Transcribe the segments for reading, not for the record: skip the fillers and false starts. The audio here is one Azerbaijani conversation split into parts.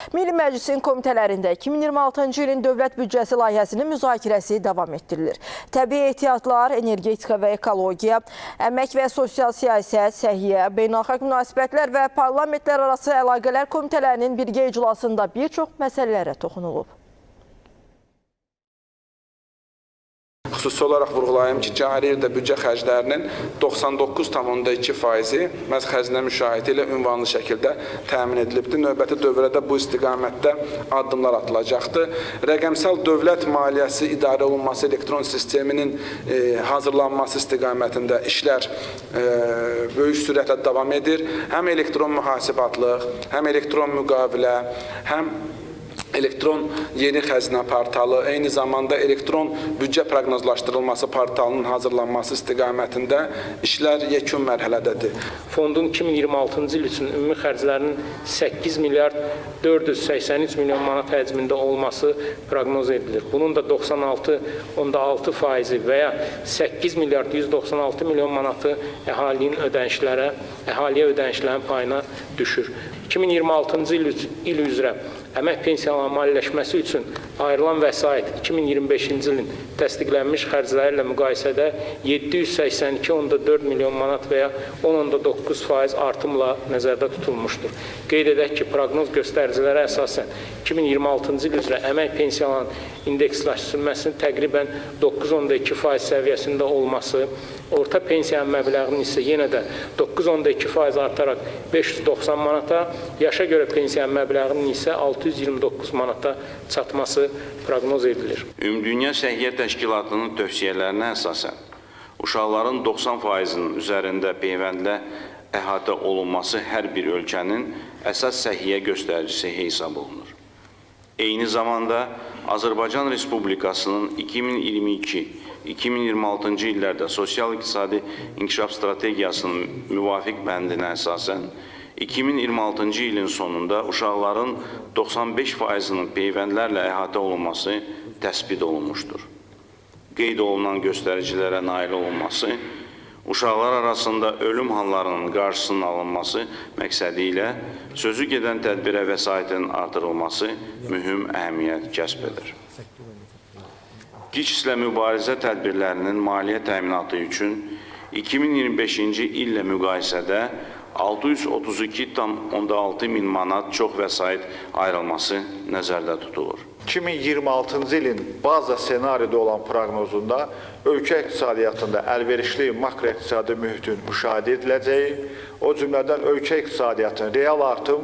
Milli Məclisin komitələrində 2026-cı ilin dövlət büdcəsi layihəsinin müzakirəsi davam etdirilir. Təbii ehtiyatlar, energetika və ekologiya, əmək və sosial siyasət, səhiyyə, beynəlxalq münasibətlər və parlamentlər arası əlaqələr komitələrinin birgə iclasında bir çox məsələlərə toxunulub. Xüsusi olaraq vurğulayım ki, cari ildə büdcə xərclərinin 99,2%-i məhz xəzinə müşahidə ilə ünvanlı şəkildə təmin edilibdir. Növbəti dövrədə bu istiqamətdə addımlar atılacaqdır. Rəqəmsal dövlət maliyyəsi idarə olunması elektron sisteminin hazırlanması istiqamətində işlər böyük sürətlə davam edir. Həm elektron mühasibatlıq, həm elektron müqavilə, həm elektron yeni xəzinə portalı, eyni zamanda elektron büdcə proqnozlaşdırılması portalının hazırlanması istiqamətində işlər yekun mərhələdədir. Fondun 2026-cı il üçün ümumi xərclərinin 8 milyard 483 milyon manat həcmində olması proqnoz edilir. Bunun da 96,6% və ya 8 milyard 196 milyon manatı əhalinin əhaliyə ödənişlərin payına düşür. 2026-cı il üzrə əmək pensiyalarının maliyyələşməsi üçün ayrılan vəsait 2025-ci ilin təsdiqlənmiş xərcləri ilə müqayisədə 782,4 milyon manat və ya 10,9% artımla nəzərdə tutulmuşdur. Qeyd edək ki, proqnoz göstəricilərə əsasən 2026-cı il üzrə əmək pensiyalarının indeksləşdirilməsinin təqribən 9,2% səviyyəsində olması, orta pensiya məbləğinin isə yenə də 9,2% artaraq 590 manata, yaşa görə pensiya məbləğinin isə 629 manata çatması proqnoz edilir. Ümumdünya Səhiyyə Təşkilatının tövsiyələrinə əsasən uşaqların 90%-nin üzərində peyvəndlə əhatə olunması hər bir ölkənin əsas səhiyyə göstəricisi hesab olunur. Eyni zamanda Azərbaycan Respublikasının 2022-2026-cı illərdə sosial-iqtisadi inkişaf strategiyasının müvafiq bəndinə əsasən 2026-cı ilin sonunda uşaqların 95%-nin peyvəndlərlə əhatə olunması təsbit olunmuşdur. Qeyd olunan göstəricilərə nail olunması, uşaqlar arasında ölüm hallarının qarşısının alınması məqsədi ilə sözü gedən tədbirə vəsaitin artırılması mühüm əhəmiyyət kəsb edir. GİÇ-lə mübarizə tədbirlərinin maliyyə təminatı üçün 2025-ci illə müqayisədə 632,6 min manat çox vəsait ayrılması nəzərdə tutulur. 2026-cı ilin baza senaryoda olan proqnozunda ölkə iqtisadiyyatında əlverişli makroiqtisadi mühitin müşahidə ediləcəyi, o cümlədən ölkə iqtisadiyyatının real artım,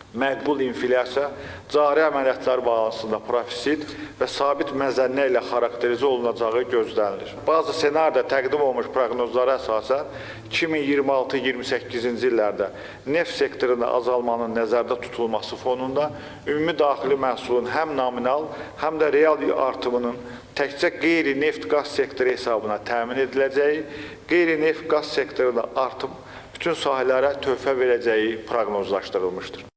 məqbul inflyasiya, cari əməliyyatlar balansında profisit və sabit məzənnə ilə xarakterizə olunacağı gözlənilir. Bazı senaryoda təqdim olunmuş proqnozlara əsasən 2026-28-ci illərdə neft sektorunda azalmanın nəzərdə tutulması fonunda ümumi daxili məhsulun həm nominal, həm də real artımının təkcə qeyri-neft qaz sektoru hesabına təmin ediləcəyi, qeyri-neft qaz sektorunda artım bütün sahələrə töhfə verəcəyi proqnozlaşdırılmışdır.